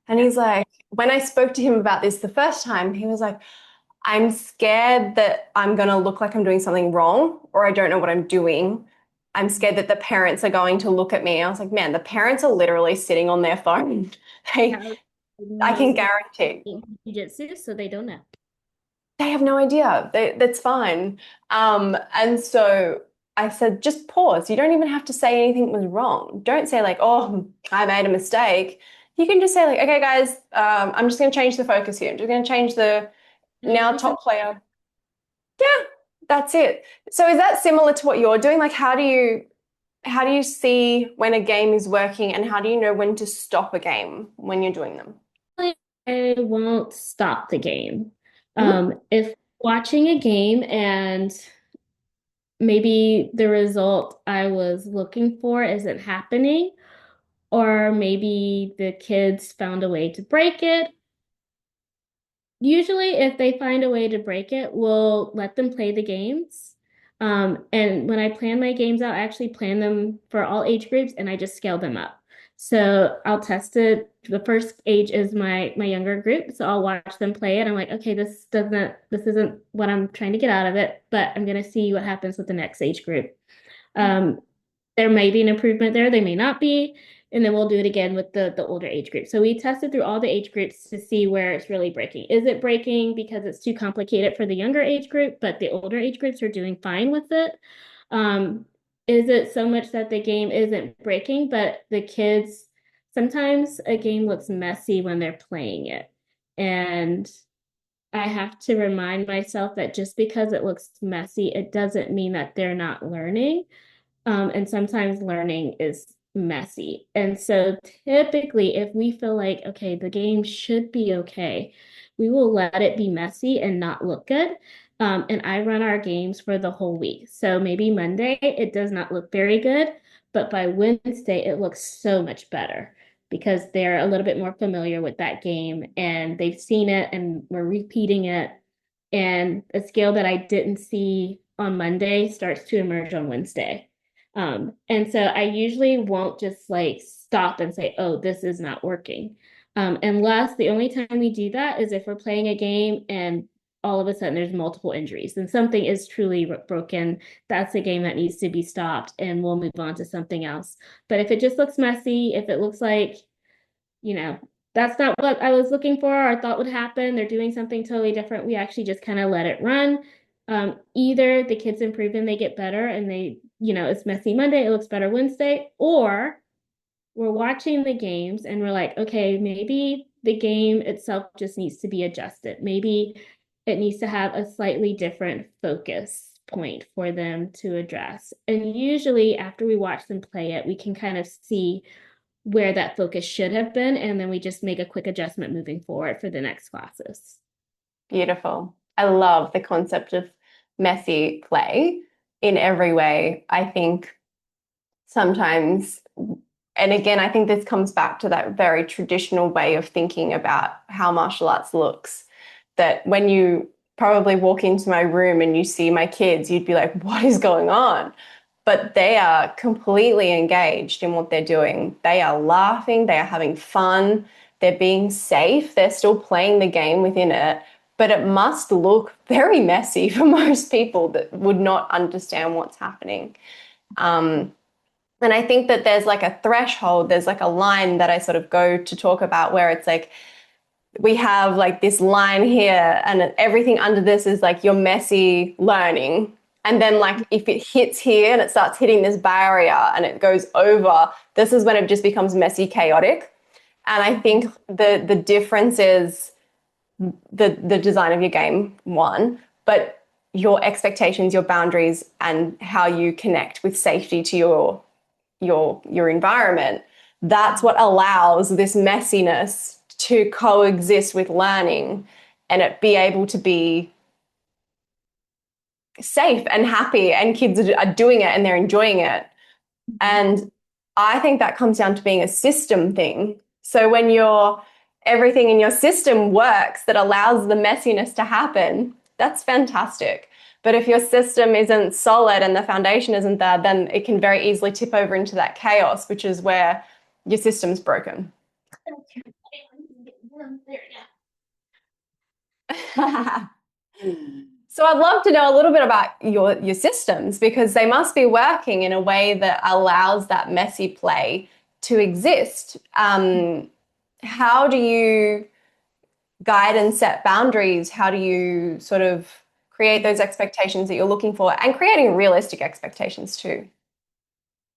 And Yeah. he's like, when I spoke to him about this the first time, he was like, I'm scared that I'm going to look like I'm doing something wrong or I don't know what I'm doing. I'm scared that the parents are going to look at me. I was like, man, the parents are literally sitting on their phone. They, Yeah. I can Most of guarantee jiu-jitsu, so they don't know. they have no idea. That's fine. And so I said, just pause. You don't even have to say anything was wrong. Don't say like, oh, I made a mistake. You can just say like, okay, guys, I'm just going to change the focus here. I'm just going to change the And now maybe some top player. Yeah, that's it. So is that similar to what you're doing? Like how do you see when a game is working and how do you know when to stop a game when you're doing them? I won't stop the game. Mhm. If watching a game and maybe the result I was looking for isn't happening, or maybe the kids found a way to break it. Usually, if they find a way to break it, we'll let them play the games. And when I plan my games out, I actually plan them for all age groups and I just scale them up. So I'll test it. The first age is my younger group. So I'll watch them play it. I'm like, okay, this isn't what I'm trying to get out of it, but I'm gonna see what happens with the next age group. Um, there may be an improvement there, they may not be. And then we'll do it again with the older age group. So we tested through all the age groups to see where it's really breaking. Is it breaking because it's too complicated for the younger age group, but the older age groups are doing fine with it? Um, is it so much that the game isn't breaking, but the kids, sometimes a game looks messy when they're playing it. And I have to remind myself that just because it looks messy, it doesn't mean that they're not learning. And sometimes learning is messy. And so typically, if we feel like, okay, the game should be okay, we will let it be messy and not look good. And I run our games for the whole week. So maybe Monday, it does not look very good, but by Wednesday, it looks so much better because they're a little bit more familiar with that game and they've seen it and we're repeating it. And a scale that I didn't see on Monday starts to emerge on Wednesday. And so I usually won't just like stop and say, oh, this is not working. Unless the only time we do that is if we're playing a game and all of a sudden there's multiple injuries and something is truly broken. That's a game that needs to be stopped and we'll move on to something else. But if it just looks messy, if it looks like, you know, that's not what I was looking for or thought would happen, they're doing something totally different, we actually just kind of let it run. Either the kids improve and they get better and they, it's messy Monday, it looks better Wednesday, or we're watching the games and we're like, okay, maybe the game itself just needs to be adjusted. Maybe it needs to have a slightly different focus point for them to address. And usually, after we watch them play it, we can kind of see where that focus should have been. And then we just make a quick adjustment moving forward for the next classes. Beautiful. I love the concept of messy play in every way. I think sometimes, and again, I think this comes back to that very traditional way of thinking about how martial arts looks. That when you probably walk into my room and you see my kids, you'd be like, what is going on? But they are completely engaged in what they're doing. They are laughing, they are having fun, they're being safe, they're still playing the game within it. But it must look very messy for most people that would not understand what's happening. And I think that there's like a threshold, there's like a line that I sort of go to talk about where it's like, we have like this line here and everything under this is like your messy learning. And then like if it hits here and it starts hitting this barrier and it goes over, this is when it just becomes messy chaotic. And I think the difference is the design of your game, one, but your expectations, your boundaries, and how you connect with safety to your environment. That's what allows this messiness to coexist with learning and it be able to be safe and happy and kids are doing it and they're enjoying it. And I think that comes down to being a system thing. So when everything in your system works that allows the messiness to happen, that's fantastic. But if your system isn't solid and the foundation isn't there, then it can very easily tip over into that chaos, which is where your system's broken. So I'd love to know a little bit about your systems because they must be working in a way that allows that messy play to exist. How do you guide and set boundaries? How do you sort of create those expectations that you're looking for and creating realistic expectations too?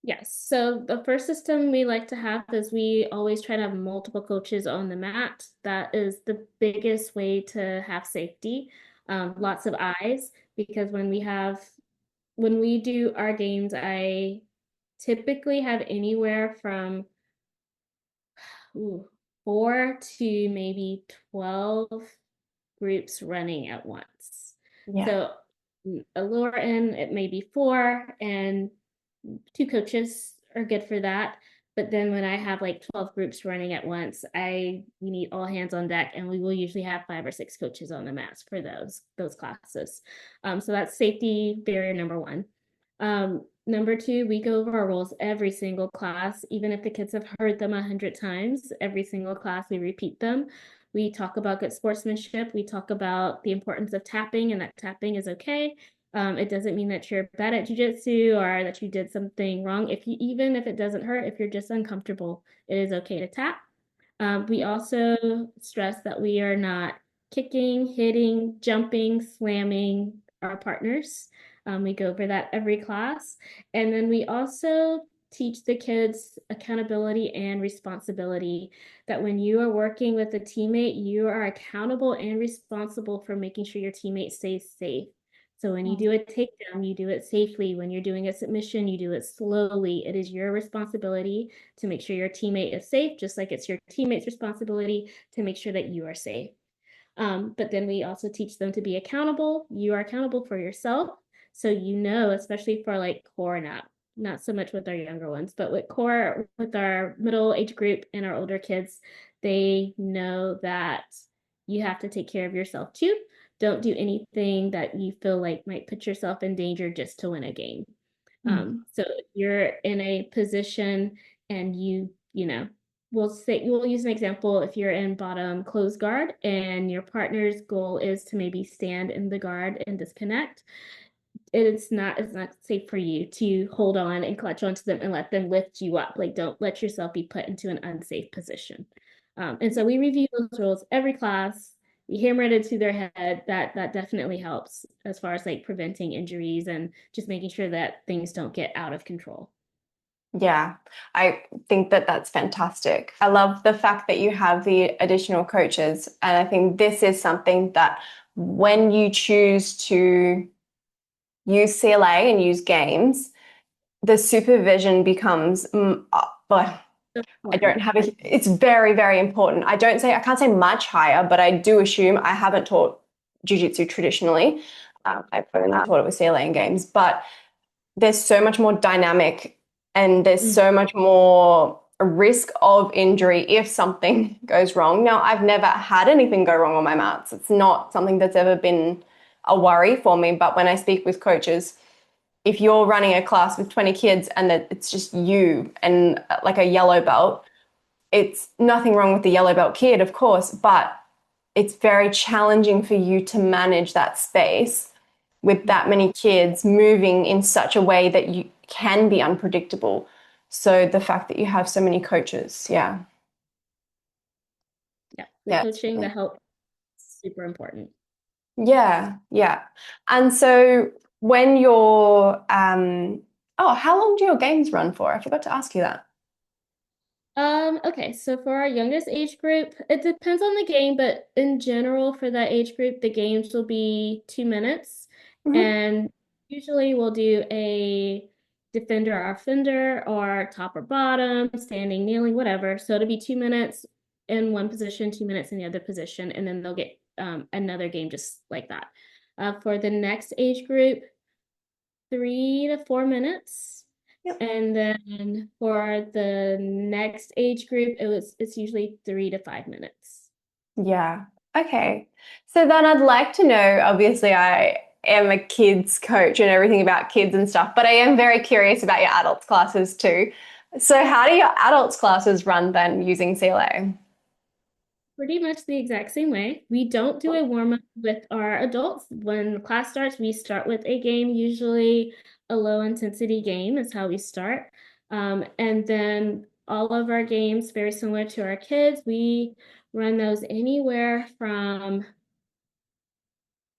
Yes. So the first system we like to have is we always try to have multiple coaches on the mat. That is the biggest way to have safety. Lots of eyes, because when we do our games, I typically have anywhere from ooh, 4 to maybe 12 groups running at once. Yeah. So a lower end, it may be four, and two coaches are good for that. But then when I have like 12 groups running at once, we need all hands on deck, and we will usually have 5 or 6 coaches on the mats for those classes. So that's safety barrier number one. Number two, we go over our rules every single class, even if the kids have heard them 100 times. Every single class, we repeat them. We talk about good sportsmanship. We talk about the importance of tapping and that tapping is okay. It doesn't mean that you're bad at jujitsu or that you did something wrong. Even if it doesn't hurt, if you're just uncomfortable, it is okay to tap. We also stress that we are not kicking, hitting, jumping, slamming our partners. We go over that every class. And then we also teach the kids accountability and responsibility, that when you are working with a teammate, you are accountable and responsible for making sure your teammate stays safe. So when you do a takedown, you do it safely. When you're doing a submission, you do it slowly. It is your responsibility to make sure your teammate is safe, just like it's your teammate's responsibility to make sure that you are safe. But then we also teach them to be accountable. You are accountable for yourself. So especially for like core, not so much with our younger ones, but with core, with our middle age group and our older kids, they know that you have to take care of yourself too. don't do anything that you feel like might put yourself in danger just to win a game. So if you're in a position and we'll use an example. If you're in bottom close guard and your partner's goal is to maybe stand in the guard and disconnect, it's not safe for you to hold on and clutch onto them and let them lift you up. Like, don't let yourself be put into an unsafe position. And so we review those rules every class. We hammer it into their head. That definitely helps as far as like preventing injuries and just making sure that things don't get out of control. Yeah, I think that that's fantastic. I love the fact that you have the additional coaches. And I think this is something that when you choose to use CLA and use games, the supervision becomes, but So I don't important. have it's very, very important. I can't say much higher, but I do assume I haven't taught Jiu-Jitsu traditionally. I've only taught it with CLA and games, but there's so much more dynamic and there's Mm. so much more risk of injury if something goes wrong. Now, I've never had anything go wrong on my mats. It's not something that's ever been a worry for me. But when I speak with coaches, if you're running a class with 20 kids and that it's just you and like a yellow belt, it's nothing wrong with the yellow belt kid, of course, but it's very challenging for you to manage that space with that many kids moving in such a way that you can be unpredictable. So the fact that you have so many coaches, yeah. Yeah, the Yeah. coaching, the help, super important. Yeah, yeah. And so when you're oh, how long do your games run for? I forgot to ask you that. Okay, so for our youngest age group, it depends on the game, but in general, for that age group, the games will be 2 minutes. Mhm. And usually we'll do a defender or offender or top or bottom, standing, kneeling, whatever. So it'll be 2 minutes in one position, 2 minutes in the other position, and then they'll get another game just like that. For the next age group, 3 to 4 minutes. Yep. And then for the next age group, it's usually 3 to 5 minutes. Yeah. Okay. So then I'd like to know, obviously I am a kids coach and everything about kids and stuff, but I am very curious about your adults classes too. So how do your adults classes run then using CLA? Pretty much the exact same way. We don't do a warm up with our adults. When class starts, we start with a game, usually a low intensity game is how we start. And then all of our games, very similar to our kids, we run those anywhere from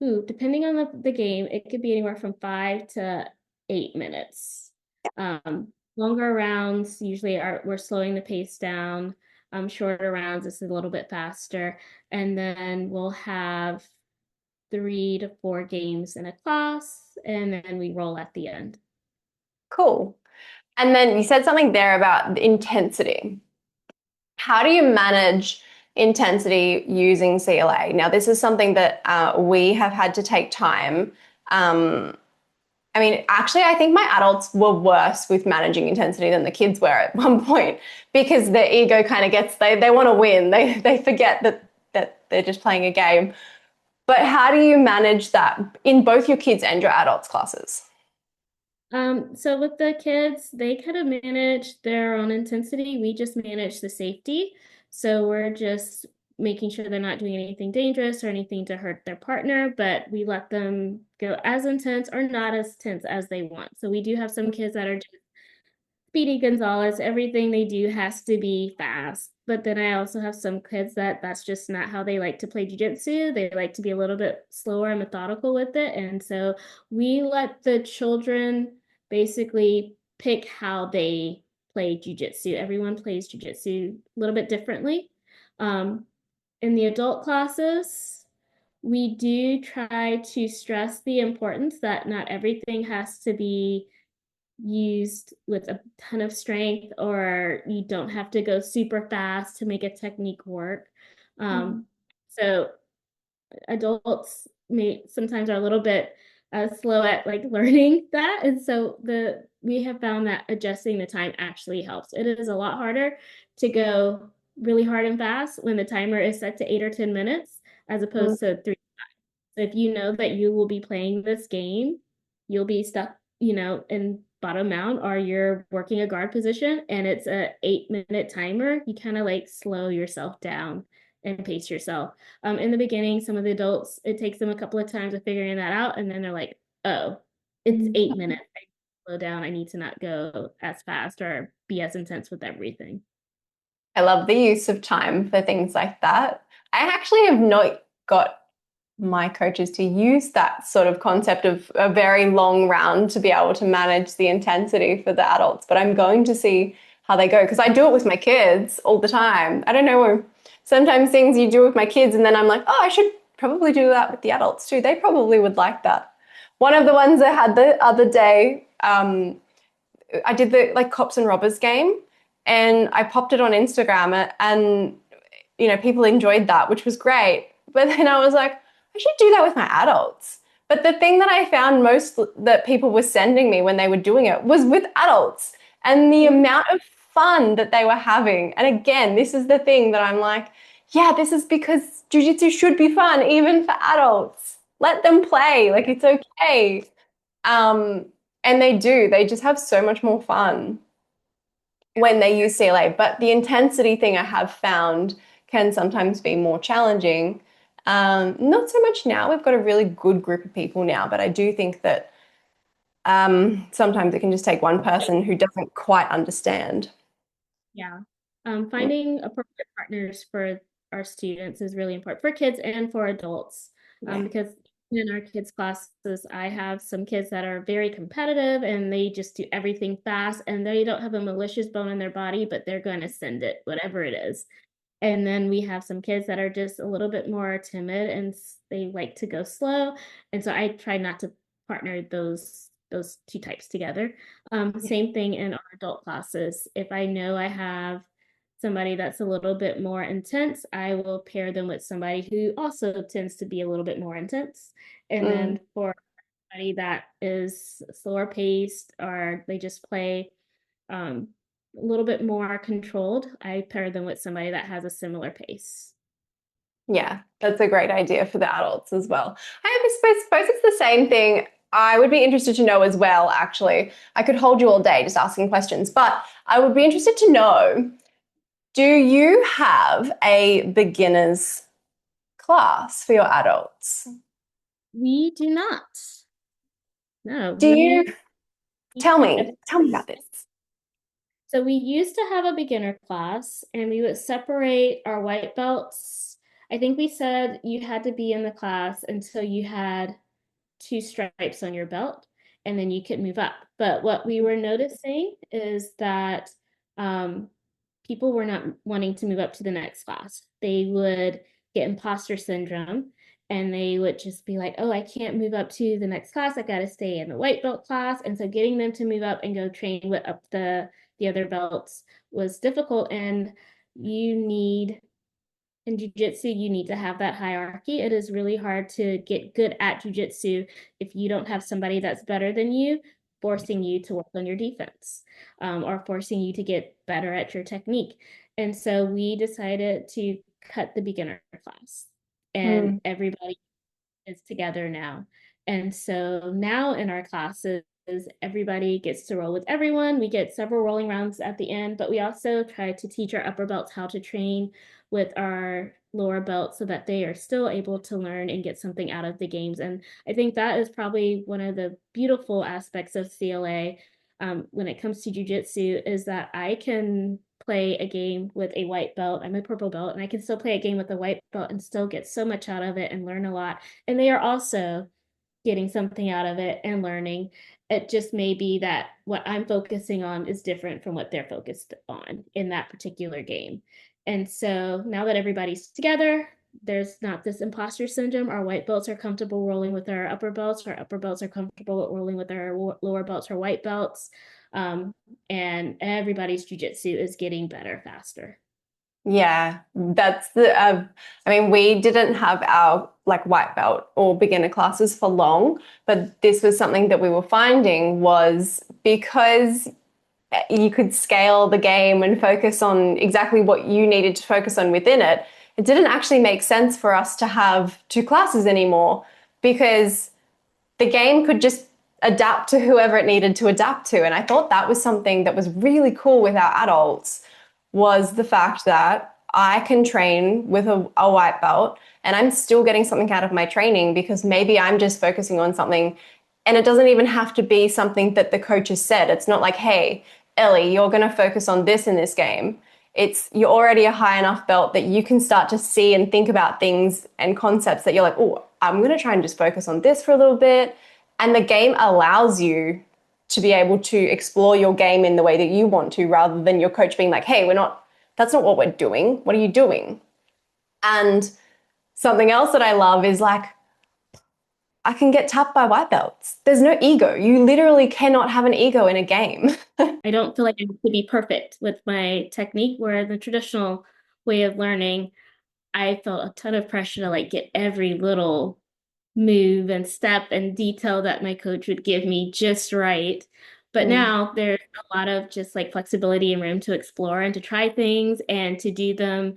depending on the game, it could be anywhere from 5 to 8 minutes. Longer rounds usually are we're slowing the pace down. Shorter rounds is a little bit faster, and then we'll have 3 to 4 games in a class, and then we roll at the end. Cool. And then you said something there about the intensity. How do you manage intensity using CLA? Now, this is something that we have had to take time. I mean, actually, I think my adults were worse with managing intensity than the kids were at one point because their ego kind of gets, they want to win. They forget that they're just playing a game. But how do you manage that in both your kids and your adults classes? So with the kids, they kind of manage their own intensity. We just manage the safety. So we're just making sure they're not doing anything dangerous or anything to hurt their partner, but we let them go as intense or not as tense as they want. So we do have some kids that are Speedy Gonzalez, everything they do has to be fast. But then I also have some kids that's just not how they like to play jujitsu. They like to be a little bit slower and methodical with it. And so we let the children basically pick how they play jujitsu. Everyone plays jujitsu a little bit differently. Um, in the adult classes, we do try to stress the importance that not everything has to be used with a ton of strength, or you don't have to go super fast to make a technique work. Mhm. So adults may sometimes are a little bit slow at like learning that, and so the we have found that adjusting the time actually helps. It is a lot harder to go really hard and fast when the timer is set to 8 or 10 minutes as opposed to 3. So if you know that you will be playing this game, you'll be stuck, in bottom mount or you're working a guard position and it's a 8-minute timer, you kind of like slow yourself down and pace yourself. In the beginning, some of the adults, it takes them a couple of times of figuring that out, and then they're like, oh, it's 8 minutes. I slow down. I need to not go as fast or be as intense with everything. I love the use of time for things like that. I actually have not got my coaches to use that sort of concept of a very long round to be able to manage the intensity for the adults, but I'm going to see how they go because I do it with my kids all the time. I don't know, sometimes things you do with my kids and then I'm like, oh, I should probably do that with the adults too. They probably would like that. One of the ones I had the other day, I did the like cops and robbers game and I popped it on Instagram and people enjoyed that, which was great. But then I was like, I should do that with my adults. But the thing that I found most that people were sending me when they were doing it was with adults and the amount of fun that they were having. And again, this is the thing that I'm like, yeah, this is because jujitsu should be fun even for adults. Let them play. Like it's okay. Um, and they do. They just have so much more fun when they use CLA. But the intensity thing I have found can sometimes be more challenging. Not so much now. We've got a really good group of people now, but I do think that sometimes it can just take one person who doesn't quite understand. Yeah. Finding appropriate partners for our students is really important for kids and for adults. Yeah. Because in our kids' classes, I have some kids that are very competitive and they just do everything fast and they don't have a malicious bone in their body, but they're going to send it, whatever it is. And then we have some kids that are just a little bit more timid and they like to go slow. And so I try not to partner those two types together. Yeah. Same thing in our adult classes. If I know I have somebody that's a little bit more intense, I will pair them with somebody who also tends to be a little bit more intense. And Mm, then for somebody that is slower paced or they just play um, a little bit more controlled, I pair them with somebody that has a similar pace. yeah, that's a great idea for the adults as well. I suppose it's the same thing. I would be interested to know as well, actually. I could hold you all day just asking questions, but I would be interested to know, do you have a beginner's class for your adults? We do not. No, Do you tell me about this? so we used to have a beginner class and we would separate our white belts. I think we said you had to be in the class until you had 2 stripes on your belt and then you could move up. But what we were noticing is that um, people were not wanting to move up to the next class. They would get imposter syndrome and they would just be like, oh, I can't move up to the next class. I got to stay in the white belt class. And so getting them to move up and go train with up the other belts was difficult. And you need in jujitsu, you need to have that hierarchy. It is really hard to get good at jujitsu if you don't have somebody that's better than you, forcing you to work on your defense, or forcing you to get better at your technique. And so we decided to cut the beginner class, and Mm, everybody is together now. And so now in our classes, everybody gets to roll with everyone. We get several rolling rounds at the end, but we also try to teach our upper belts how to train with our lower belts so that they are still able to learn and get something out of the games. And I think that is probably one of the beautiful aspects of CLA when it comes to jujitsu is that I can play a game with a white belt. I'm a purple belt, and I can still play a game with a white belt and still get so much out of it and learn a lot. And they are also getting something out of it and learning. It just may be that what I'm focusing on is different from what they're focused on in that particular game. And so now that everybody's together, there's not this imposter syndrome. Our white belts are comfortable rolling with our upper belts. Our upper belts are comfortable rolling with our lower belts or white belts. Um, and everybody's jujitsu is getting better faster. yeah, that's the. I mean, we didn't have our like white belt or beginner classes for long, but this was something that we were finding was because you could scale the game and focus on exactly what you needed to focus on within it. It didn't actually make sense for us to have two classes anymore because the game could just adapt to whoever it needed to adapt to. And I thought that was something that was really cool with our adults, was the fact that I can train with a white belt and I'm still getting something out of my training because maybe I'm just focusing on something, and it doesn't even have to be something that the coach has said. It's not like, hey, Ellie, you're going to focus on this in this game. It's you're already a high enough belt that you can start to see and think about things and concepts that you're like, oh, I'm going to try and just focus on this for a little bit. And the game allows you to be able to explore your game in the way that you want to, rather than your coach being like, hey, that's not what we're doing. What are you doing? And something else that I love is like, I can get tapped by white belts. There's no ego. You literally cannot have an ego in a game. I don't feel like I have to be perfect with my technique, where the traditional way of learning, I felt a ton of pressure to like get every little move and step and detail that my coach would give me just right. But Mm. now there's a lot of just like flexibility and room to explore and to try things and to do them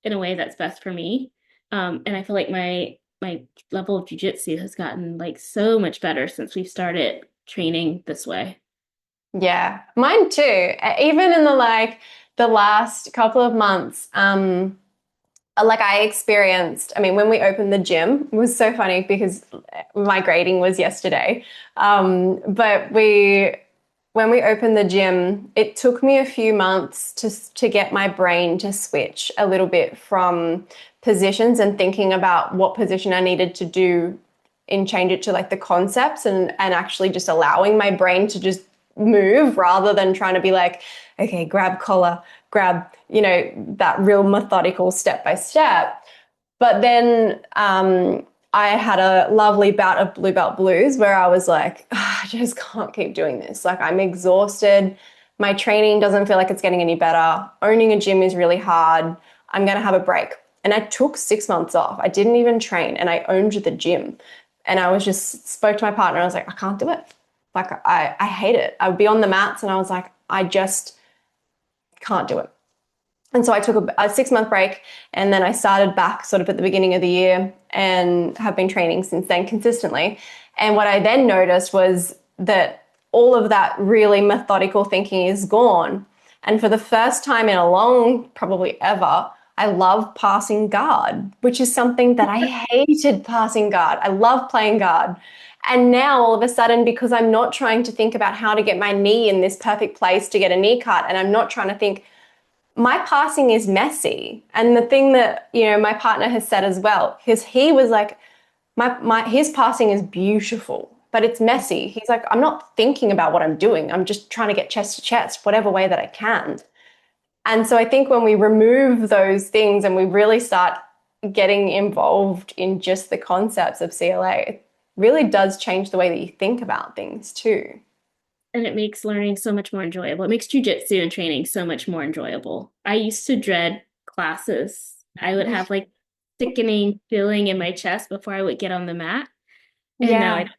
in a way that's best for me. And I feel like my level of jujitsu has gotten like so much better since we've started training this way. Yeah, mine too. Even in the last couple of months, like I experienced, I mean, when we opened the gym, it was so funny because my grading was yesterday. But when we opened the gym, it took me a few months to get my brain to switch a little bit from positions and thinking about what position I needed to do and change it to like the concepts, and actually just allowing my brain to just move rather than trying to be like, okay, grab collar, grab, that real methodical step by step. But then I had a lovely bout of blue belt blues where I was like, "Ah, I just can't keep doing this. Like, I'm exhausted. My training doesn't feel like it's getting any better. Owning a gym is really hard. I'm going to have a break." And I took 6 months off. I didn't even train and I owned the gym. And I was just spoke to my partner. I was like, I can't do it. Like, I hate it. I would be on the mats and I was like, I just can't do it. And so I took a 6 month break, and then I started back sort of at the beginning of the year and have been training since then consistently. And what I then noticed was that all of that really methodical thinking is gone. And for the first time in a long, probably ever, I love passing guard, which is something that I hated passing guard. I love playing guard. And now all of a sudden, because I'm not trying to think about how to get my knee in this perfect place to get a knee cut, and I'm not trying to think, my passing is messy. And the thing that, my partner has said as well, because he was like, his passing is beautiful, but it's messy. He's like, I'm not thinking about what I'm doing. I'm just trying to get chest to chest, whatever way that I can. And so I think when we remove those things and we really start getting involved in just the concepts of CLA, it really does change the way that you think about things too. And it makes learning so much more enjoyable. It makes jujitsu and training so much more enjoyable. I used to dread classes. I would have like sickening feeling in my chest before I would get on the mat. And now I Yeah.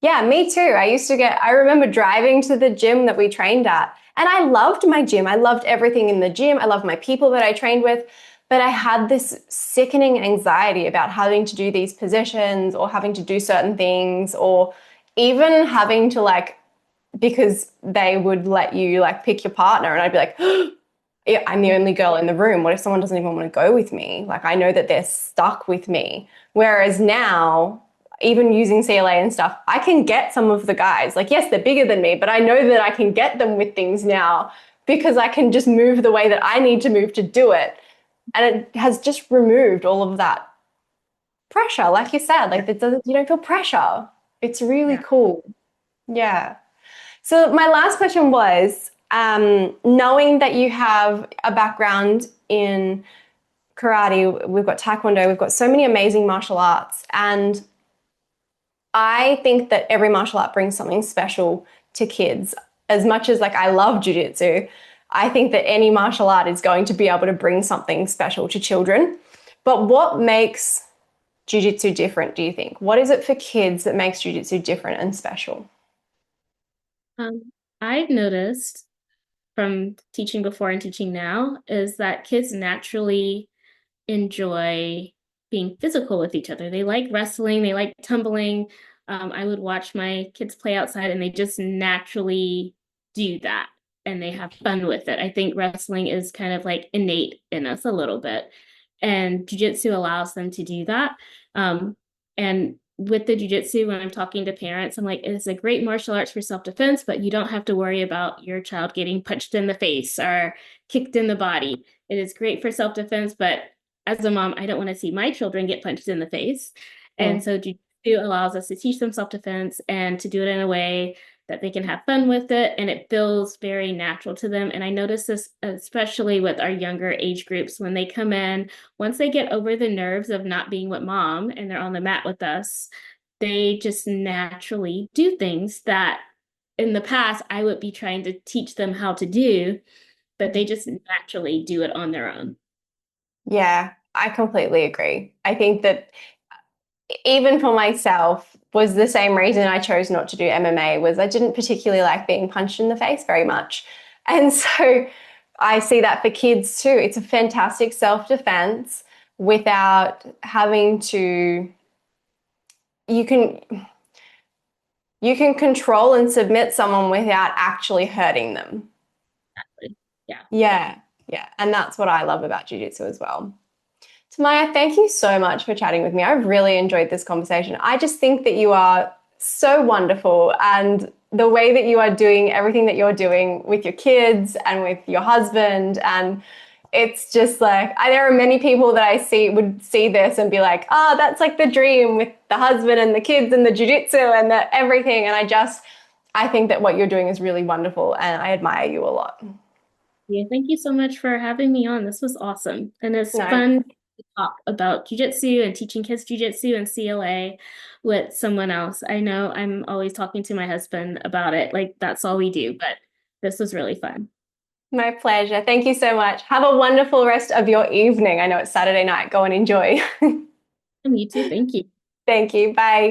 Yeah, me too. I remember driving to the gym that we trained at, and I loved my gym. I loved everything in the gym. I loved my people that I trained with, but I had this sickening anxiety about having to do these positions or having to do certain things, or even having to like, because they would let you like pick your partner, and I'd be like, yeah, I'm the only girl in the room. What if someone doesn't even want to go with me? Like, I know that they're stuck with me. Whereas now, even using CLA and stuff, I can get some of the guys. Like, yes, they're bigger than me, but I know that I can get them with things now because I can just move the way that I need to move to do it. And it has just removed all of that pressure. Like you said, like you don't feel pressure. It's really yeah. cool. Yeah. So my last question was, knowing that you have a background in karate, we've got taekwondo, we've got so many amazing martial arts, and I think that every martial art brings something special to kids. As much as like I love jujitsu, I think that any martial art is going to be able to bring something special to children. But what makes jujitsu different, do you think? What is it for kids that makes jujitsu different and special? I've noticed from teaching before and teaching now is that kids naturally enjoy being physical with each other. They like wrestling, they like tumbling. I would watch my kids play outside and they just naturally do that and they have fun with it. I think wrestling is kind of like innate in us a little bit. And jujitsu allows them to do that. And with the jujitsu, when I'm talking to parents, I'm like, it's a great martial arts for self-defense, but you don't have to worry about your child getting punched in the face or kicked in the body. It is great for self-defense, but as a mom, I don't want to see my children get punched in the face. And Mm. so jujitsu allows us to teach them self-defense and to do it in a way that they can have fun with it and it feels very natural to them. And I notice this especially with our younger age groups when they come in, once they get over the nerves of not being with mom and they're on the mat with us, they just naturally do things that in the past I would be trying to teach them how to do, but they just naturally do it on their own. Yeah, I completely agree. I think that even for myself was the same reason I chose not to do MMA was I didn't particularly like being punched in the face very much. And so I see that for kids too. It's a fantastic self-defense without having to you can you can control and submit someone without actually hurting them. Yeah. Yeah. Yeah. And that's what I love about jiu-jitsu as well. Tamayah, thank you so much for chatting with me. I've really enjoyed this conversation. I just think that you are so wonderful and the way that you are doing everything that you're doing with your kids and with your husband and it's just like there are many people that I see would see this and be like, "Oh, that's like the dream with the husband and the kids and the jiu-jitsu and the everything." And I think that what you're doing is really wonderful and I admire you a lot. Yeah, thank you so much for having me on. This was awesome. And it's No, fun to talk about jujitsu and teaching kids jujitsu and CLA with someone else. I know I'm always talking to my husband about it. Like that's all we do, but this was really fun. my pleasure. Thank you so much. Have a wonderful rest of your evening. I know it's Saturday night. Go and enjoy. And you too. Thank you. Thank you. Bye.